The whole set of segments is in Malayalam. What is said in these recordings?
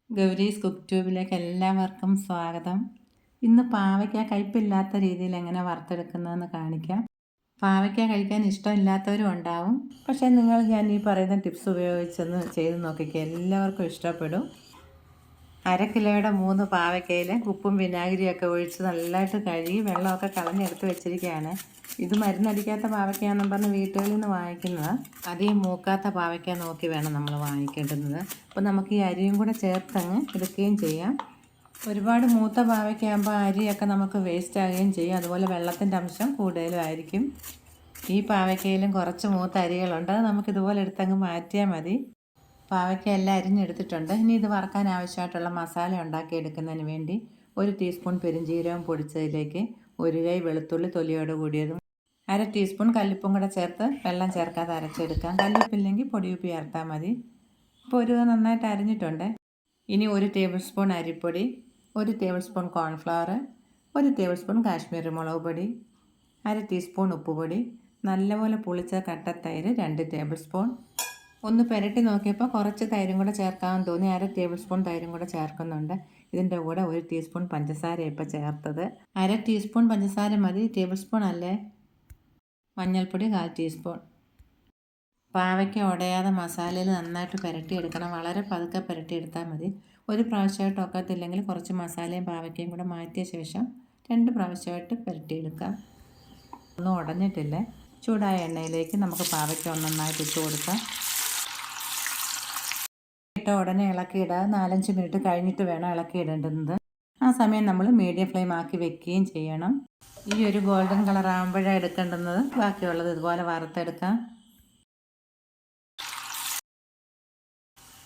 ഗൗരീസ് കുക്ക് ട്യൂബിലേക്ക് എല്ലാവർക്കും സ്വാഗതം. ഇന്ന് പാവയ്ക്ക കയ്പില്ലാത്ത രീതിയിൽ എങ്ങനെ വറുത്തെടുക്കുന്നതെന്ന് കാണിക്കാം. പാവയ്ക്ക കഴിക്കാൻ ഇഷ്ടമില്ലാത്തവരും ഉണ്ടാവും. പക്ഷേ ഞാൻ ഈ പറയുന്ന ടിപ്സ് ഉപയോഗിച്ചൊന്ന് ചെയ്ത് നോക്കിക്കുക, എല്ലാവർക്കും ഇഷ്ടപ്പെടും. 1/2 കിലോയുടെ 3 പാവയ്ക്കയിൽ ഉപ്പും വിനാഗിരിയൊക്കെ ഒഴിച്ച് നല്ലതായിട്ട് കഴുകി വെള്ളമൊക്കെ കളഞ്ഞെടുത്ത് വെച്ചിരിക്കുകയാണ്. ഇത് മരുന്നടിക്കാത്ത പാവയ്ക്കാന്നും പറഞ്ഞ് വീട്ടുകളിൽ നിന്ന് വാങ്ങിക്കുന്നത്. അധികം മൂക്കാത്ത പാവയ്ക്ക നോക്കി വേണം നമ്മൾ വാങ്ങിക്കേണ്ടുന്നത്. അപ്പോൾ നമുക്ക് ഈ അരിയും കൂടെ ചേർത്തങ്ങ് എടുക്കുകയും ചെയ്യാം. ഒരുപാട് മൂത്ത പാവയ്ക്കാകുമ്പോൾ അരിയൊക്കെ നമുക്ക് വേസ്റ്റ് ആകുകയും ചെയ്യും. അതുപോലെ വെള്ളത്തിൻ്റെ അംശം കൂടുതലും ആയിരിക്കും. ഈ പാവയ്ക്കയിലും കുറച്ച് മൂത്ത അരികളുണ്ട്, നമുക്കിതുപോലെ എടുത്തങ്ങ് മാറ്റിയാൽ മതി. പാവയ്ക്ക എല്ലാം അരിഞ്ഞെടുത്തിട്ടുണ്ട്. ഇനി ഇത് വറുക്കാൻ ആവശ്യമായിട്ടുള്ള മസാല ഉണ്ടാക്കിയെടുക്കുന്നതിന് വേണ്ടി 1 ടീസ്പൂൺ പെരുംജീരകം പൊടിച്ചതിലേക്ക് 1 കൈ വെളുത്തുള്ളി തൊലിയോട് കൂടിയതും 1/2 ടീസ്പൂൺ കല്ലുപ്പും കൂടെ ചേർത്ത് വെള്ളം ചേർക്കാതെ അരച്ചെടുക്കാം. കല്ലുപ്പില്ലെങ്കിൽ പൊടിയുപ്പ് ചേർത്താൽ മതി. ഇപ്പോൾ ഒരു നന്നായിട്ട് അരിഞ്ഞിട്ടുണ്ട്. ഇനി 1 ടേബിൾ സ്പൂൺ അരിപ്പൊടി, 1 table spoon cornflour, 1 table spoon Kashmiri മുളക് പൊടി, 1/2 ടീസ്പൂൺ ഉപ്പുപൊടി, നല്ലപോലെ പുളിച്ച കട്ടത്തൈര് 2 ടേബിൾ സ്പൂൺ. ഒന്ന് പുരട്ടി നോക്കിയപ്പോൾ കുറച്ച് തൈരും കൂടെ ചേർക്കാമെന്ന് തോന്നി 1/2 ടേബിൾ സ്പൂൺ തൈരും കൂടെ ചേർക്കുന്നുണ്ട്. ഇതിൻ്റെ കൂടെ 1 ടീസ്പൂൺ പഞ്ചസാര ഇപ്പോൾ ചേർത്തത്. 1/2 ടീസ്പൂൺ പഞ്ചസാര മതി, ടേബിൾ സ്പൂൺ അല്ലേ. മഞ്ഞൾപ്പൊടി 1/4 ടീസ്പൂൺ. പാവയ്ക്ക ഉടയാതെ മസാലയിൽ നന്നായിട്ട് പുരട്ടിയെടുക്കണം. വളരെ പതുക്കെ പുരട്ടിയെടുത്താൽ മതി. ഒരു പ്രാവശ്യമായിട്ട് ഒക്കത്തില്ലെങ്കിൽ കുറച്ച് മസാലയും പാവയ്ക്കയും കൂടെ മാറ്റിയ ശേഷം 2 പ്രാവശ്യമായിട്ട് പുരട്ടിയെടുക്കാം. ഒന്നും ഉടഞ്ഞിട്ടില്ല. ചൂടായ എണ്ണയിലേക്ക് നമുക്ക് പാവയ്ക്ക നന്നായിട്ട് ഇട്ട് കൊടുക്കാം. ഉടനെ ഇളക്കിയിടുക. 4-5 മിനിറ്റ് കഴിഞ്ഞിട്ട് വേണം ഇളക്കിയിടേണ്ടുന്നത്. ആ സമയം നമ്മൾ മീഡിയം ഫ്ലെയിം ആക്കി വെക്കുകയും ചെയ്യണം. ഈ ഒരു ഗോൾഡൻ കളർ ആകുമ്പോഴാണ് എടുക്കേണ്ടുന്നത്. ബാക്കിയുള്ളത് ഇതുപോലെ വറുത്തെടുക്കാം.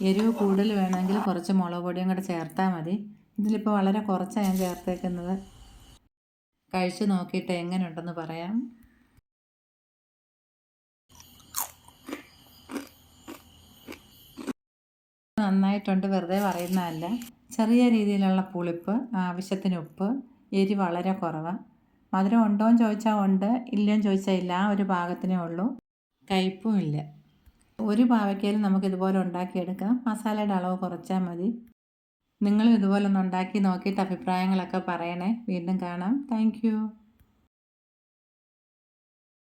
എരിവ് കൂടുതൽ വേണമെങ്കിൽ കുറച്ച് മുളക് പൊടിയും കൂടെ ചേർത്താൽ മതി. ഇതിലിപ്പോൾ വളരെ കുറച്ചാണ് ഞാൻ ചേർത്തേക്കുന്നത്. കഴിച്ച് നോക്കിയിട്ട് എങ്ങനെയുണ്ടെന്ന് പറയാം. നന്നായിട്ടുണ്ട്, വെറുതെ പറയുന്നതല്ല. ചെറിയ രീതിയിലുള്ള പുളിപ്പ്, ആവശ്യത്തിന് ഉപ്പ്, എരി വളരെ കുറവാണ്. മധുരം ഉണ്ടോ എന്ന് ചോദിച്ചാൽ ഉണ്ട്, ഇല്ലയെന്ന് ചോദിച്ചാൽ ഇല്ല. ആ ഒരു പാകത്തിനേ ഉള്ളൂ. കയ്പും ഇല്ല. ഒരു പാവയ്ക്കയിലും നമുക്കിതുപോലെ ഉണ്ടാക്കിയെടുക്കാം. മസാലയുടെ അളവ് കുറച്ചാൽ മതി. നിങ്ങളും ഇതുപോലെ ഒന്ന് ഉണ്ടാക്കി നോക്കിയിട്ട് അഭിപ്രായങ്ങളൊക്കെ പറയണേ. വീണ്ടും കാണാം. Thank you.